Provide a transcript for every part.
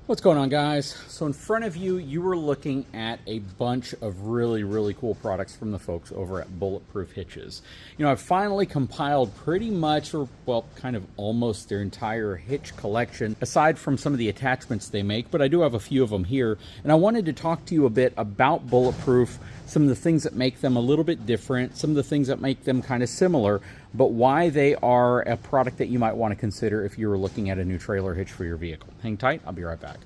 What's going on, guys? So in front of you, you were looking at a bunch of really cool products from the folks over at Bulletproof Hitches. You know, I've finally compiled pretty much, or well, kind of almost their entire hitch collection, aside from some of the attachments they make, but I do have a few of them here. And I wanted to talk to you a bit about Bulletproof, some of the things that make them a little bit different, some of the things that make them kind of similar, but why they are a product that you might want to consider if you were looking at a new trailer hitch for your vehicle. Hang tight, I'll be right back.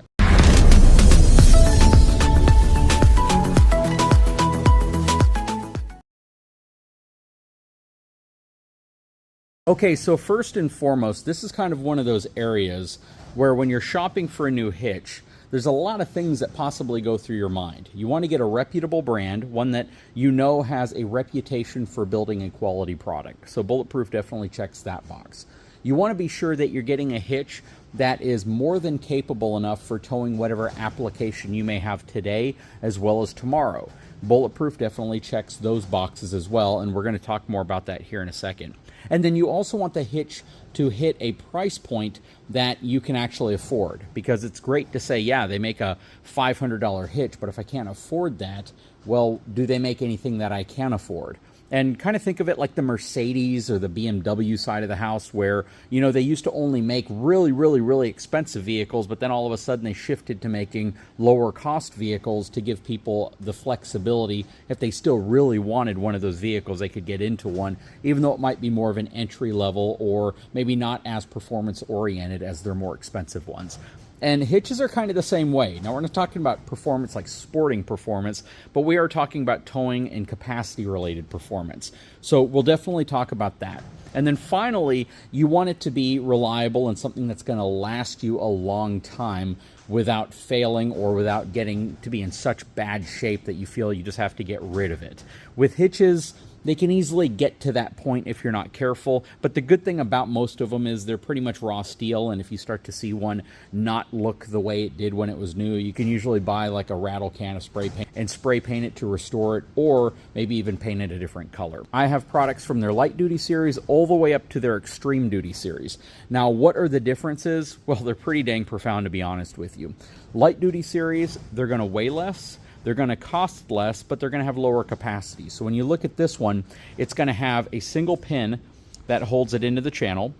Okay, so first and foremost, this is kind of one of those areas where when you're shopping for a new hitch, there's a lot of things that possibly go through your mind. You want to get a reputable brand, one that you know has a reputation for building a quality product. So Bulletproof definitely checks that box. You want to be sure that you're getting a hitch that is more than capable enough for towing whatever application you may have today as well as tomorrow. Bulletproof definitely checks those boxes as well, and we're going to talk more about that here in a second. And then you also want the hitch to hit a price point that you can actually afford, because it's great to say, yeah, they make a $500 hitch, but if I can't afford that, well, do they make anything that I can afford? And kind of think of it like the Mercedes or the BMW side of the house, where, you know, they used to only make really expensive vehicles, but then all of a sudden they shifted to making lower cost vehicles to give people the flexibility. If they still really wanted one of those vehicles, they could get into one, even though it might be more of an entry level or maybe not as performance oriented as their more expensive ones. And hitches are kind of the same way. Now, we're not talking about performance like sporting performance, but we are talking about towing and capacity related performance. So we'll definitely talk about that. And then finally, you want it to be reliable and something that's going to last you a long time without failing or without getting to be in such bad shape that you feel you just have to get rid of it. With hitches, they can easily get to that point if you're not careful, but the good thing about most of them is they're pretty much raw steel, and if you start to see one not look the way it did when it was new, you can usually buy like a rattle can of spray paint and spray paint it to restore it, or maybe even paint it a different color. I have products from their light duty series all the way up to their extreme duty series. Now, what are the differences? Well, they're pretty dang profound, to be honest with you. Light duty series, they're going to weigh less. They're going to cost less, but they're going to have lower capacity. So when you look at this one, it's going to have a single pin that holds it into the channel.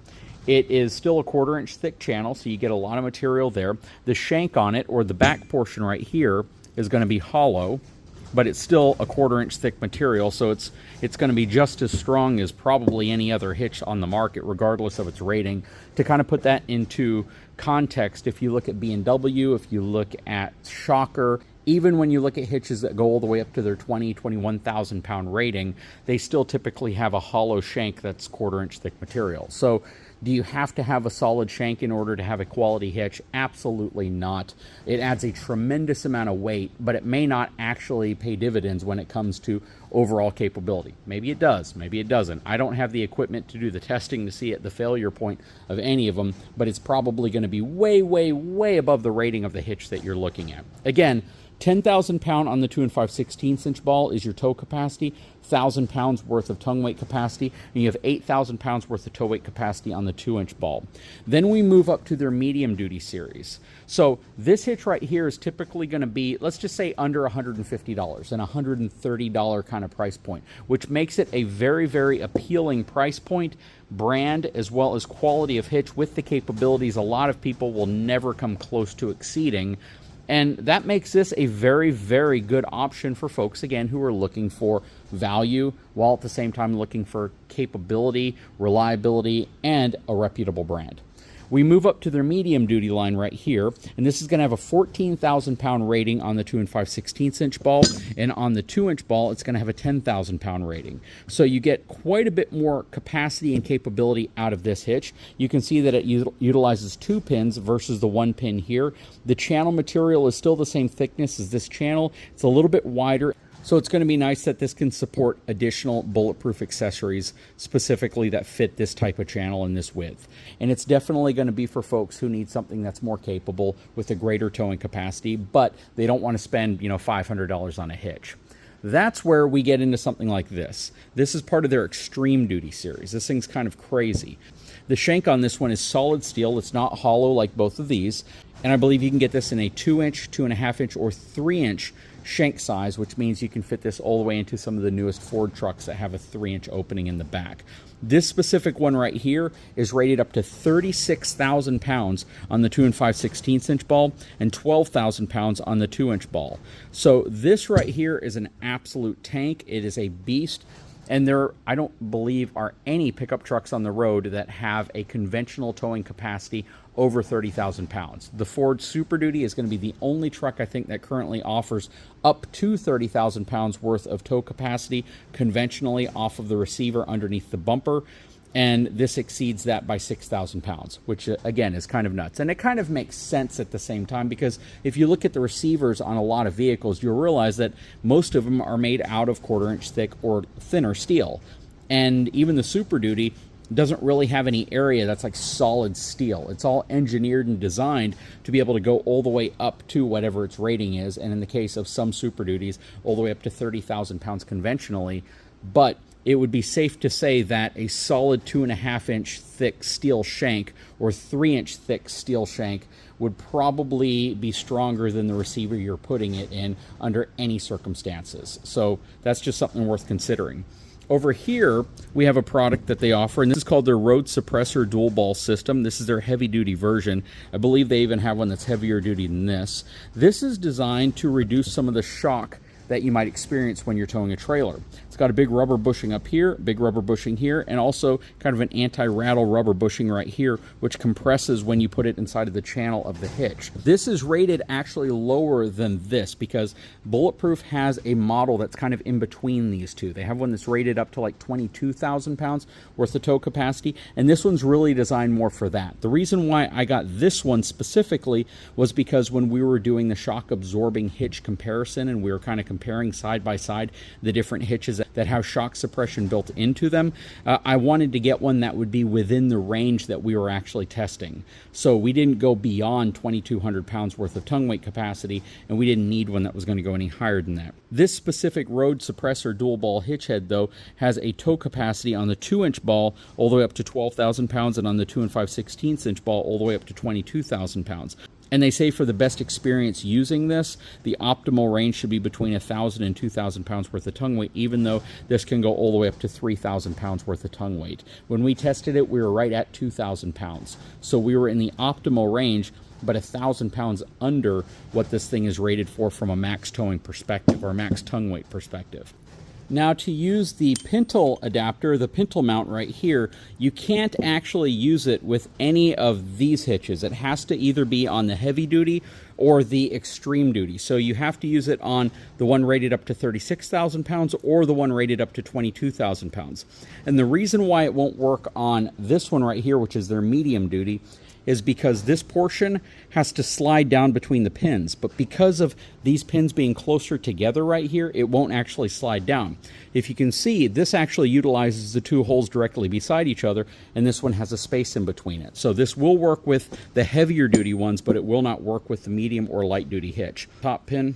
It is still a 1/4 inch thick channel, so you get a lot of material there. The shank on it, or the back portion right here, is going to be hollow, but it's still a 1/4 inch thick material, so it's going to be just as strong as probably any other hitch on the market, regardless of its rating. To kind of put that into context, if you look at B&W, if you look at Shocker, even when you look at hitches that go all the way up to their 21,000 pound rating, they still typically have a hollow shank that's 1/4 inch thick material. So do you have to have a solid shank in order to have a quality hitch? Absolutely not. It adds a tremendous amount of weight, but it may not actually pay dividends when it comes to overall capability. Maybe it does, maybe it doesn't. I don't have the equipment to do the testing to see at the failure point of any of them, but it's probably going to be way above the rating of the hitch that you're looking at. Again, 10,000 pound on the 2 5/16 inch ball is your tow capacity, 1,000 pounds worth of tongue weight capacity, and you have 8,000 pounds worth of tow weight capacity on the 2 inch ball. Then we move up to their medium duty series. So this hitch right here is typically going to be, let's just say, under $150 and $130 kind of price point, which makes it a very appealing price point, brand, as well as quality of hitch with the capabilities a lot of people will never come close to exceeding. And that makes this a very good option for folks, again, who are looking for value while at the same time looking for capability, reliability, and a reputable brand. We move up to their medium duty line right here, and this is going to have a 14,000 pound rating on the 2 5/16 inch ball, and on the 2 inch ball, it's going to have a 10,000 pound rating. So you get quite a bit more capacity and capability out of this hitch. You can see that it utilizes 2 pins versus the 1 pin here. The channel material is still the same thickness as this channel. It's a little bit wider. So it's going to be nice that this can support additional bulletproof accessories specifically that fit this type of channel and this width. And it's definitely going to be for folks who need something that's more capable with a greater towing capacity, but they don't want to spend, $500 on a hitch. That's where we get into something like this. This is part of their extreme duty series. This thing's kind of crazy. The shank on this one is solid steel. It's not hollow like both of these. And I believe you can get this in a 2-inch, 2.5-inch, or 3-inch shank size, which means you can fit this all the way into some of the newest Ford trucks that have a 3-inch opening in the back. This specific one right here is rated up to 36,000 pounds on the 2 5/16 inch ball and 12,000 pounds on the 2-inch ball. So this right here is an absolute tank. It is a beast. And there, I don't believe, are any pickup trucks on the road that have a conventional towing capacity over 30,000 pounds. The Ford Super Duty is going to be the only truck, I think, that currently offers up to 30,000 pounds worth of tow capacity conventionally off of the receiver underneath the bumper. And this exceeds that by 6,000 pounds, which again is kind of nuts. And it kind of makes sense at the same time, because if you look at the receivers on a lot of vehicles, you'll realize that most of them are made out of 1/4-inch thick or thinner steel. And even the Super Duty doesn't really have any area that's like solid steel. It's all engineered and designed to be able to go all the way up to whatever its rating is. And in the case of some Super Duties, all the way up to 30,000 pounds conventionally. But it would be safe to say that a solid 2.5-inch thick steel shank or 3-inch thick steel shank would probably be stronger than the receiver you're putting it in under any circumstances. So that's just something worth considering. Over here, we have a product that they offer, and this is called their road suppressor dual ball system. This is their heavy-duty version. I believe they even have one that's heavier duty than this. This is designed to reduce some of the shock that you might experience when you're towing a trailer. It's got a big rubber bushing up here, big rubber bushing here, and also kind of an anti-rattle rubber bushing right here, which compresses when you put it inside of the channel of the hitch. This is rated actually lower than this because Bulletproof has a model that's kind of in between these two. They have one that's rated up to like 22,000 pounds worth of tow capacity, and this one's really designed more for that. The reason why I got this one specifically was because when we were doing the shock absorbing hitch comparison, and we were kind of comparing side by side the different hitches that have shock suppression built into them, I wanted to get one that would be within the range that we were actually testing. So we didn't go beyond 2,200 pounds worth of tongue weight capacity, and we didn't need one that was going to go any higher than that. This specific road suppressor dual ball hitch head, though, has a tow capacity on the 2-inch ball all the way up to 12,000 pounds, and on the 2 5/16 inch ball all the way up to 22,000 pounds. And they say for the best experience using this, the optimal range should be between 1,000 and 2,000 pounds worth of tongue weight, even though this can go all the way up to 3,000 pounds worth of tongue weight. When we tested it, we were right at 2,000 pounds. So we were in the optimal range, but 1,000 pounds under what this thing is rated for from a max towing perspective or max tongue weight perspective. Now, to use the Pintle adapter, the Pintle mount right here, you can't actually use it with any of these hitches. It has to either be on the heavy duty or the extreme duty. So you have to use it on the one rated up to 36,000 pounds or the one rated up to 22,000 pounds. And the reason why it won't work on this one right here, which is their medium duty, is because this portion has to slide down between the pins. But because of these pins being closer together right here, it won't actually slide down. If you can see, this actually utilizes the two holes directly beside each other, and this one has a space in between it. So this will work with the heavier duty ones, but it will not work with the medium or light duty hitch. Top pin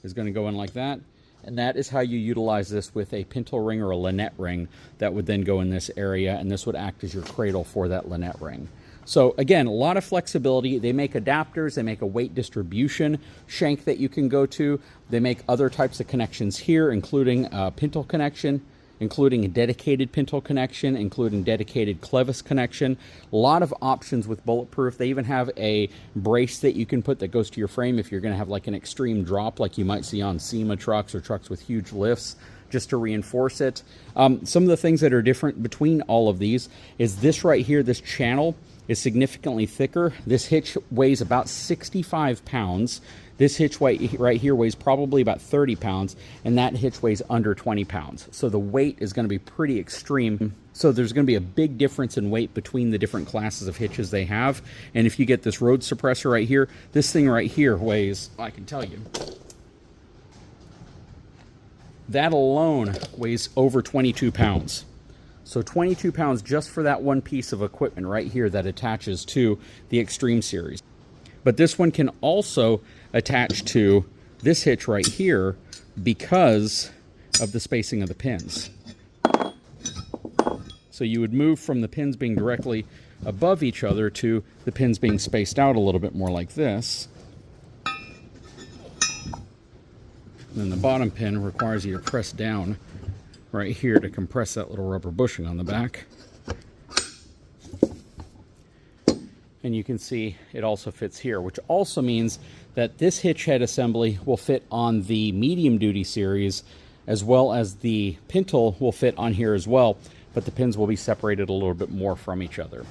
is going to go in like that. And that is how you utilize this with a Pintle ring or a Lynette ring that would then go in this area, and this would act as your cradle for that Lynette ring. So again, a lot of flexibility. They make adapters, they make a weight distribution shank that you can go to. They make other types of connections here, including a Pintle connection, including a dedicated Pintle connection, including dedicated clevis connection. A lot of options with Bulletproof. They even have a brace that you can put that goes to your frame if you're going to have like an extreme drop like you might see on SEMA trucks or trucks with huge lifts, just to reinforce it. Some of the things that are different between all of these is this right here, this channel is significantly thicker. This hitch weighs about 65 pounds. This hitch weight right here weighs probably about 30 pounds, and that hitch weighs under 20 pounds. So the weight is going to be pretty extreme. So there's going to be a big difference in weight between the different classes of hitches they have. And if you get this road suppressor right here, this thing right here weighs, I can tell you, that alone weighs over 22 pounds. So 22 pounds just for that one piece of equipment right here that attaches to the Extreme Series. But this one can also attach to this hitch right here because of the spacing of the pins. So you would move from the pins being directly above each other to the pins being spaced out a little bit more like this. And then the bottom pin requires you to press down right here to compress that little rubber bushing on the back. And you can see it also fits here, which also means that this hitch head assembly will fit on the medium duty series, as well as the Pintle will fit on here as well, but the pins will be separated a little bit more from each other.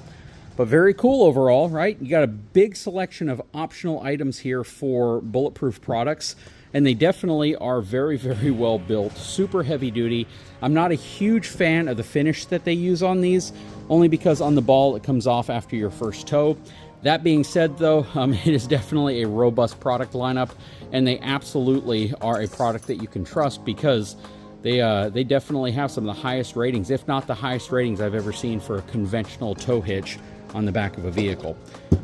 But very cool overall, right? You got a big selection of optional items here for Bulletproof products, and they definitely are very, very well built, super heavy duty. I'm not a huge fan of the finish that they use on these, only because on the ball it comes off after your first tow. That being said though, it is definitely a robust product lineup, and they absolutely are a product that you can trust because they definitely have some of the highest ratings, if not the highest ratings I've ever seen for a conventional tow hitch on the back of a vehicle.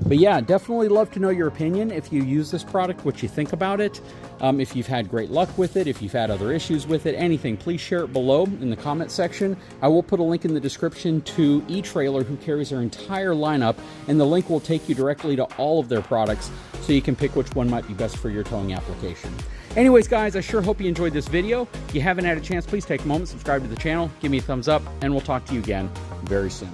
But yeah, definitely love to know your opinion if you use this product, what you think about it. If you've had great luck with it, if you've had other issues with it, anything, please share it below in the comment section. I will put a link in the description to eTrailer, who carries their entire lineup, and the link will take you directly to all of their products so you can pick which one might be best for your towing application. Anyways, guys, I sure hope you enjoyed this video. If you haven't had a chance, please take a moment, subscribe to the channel, give me a thumbs up, and we'll talk to you again very soon.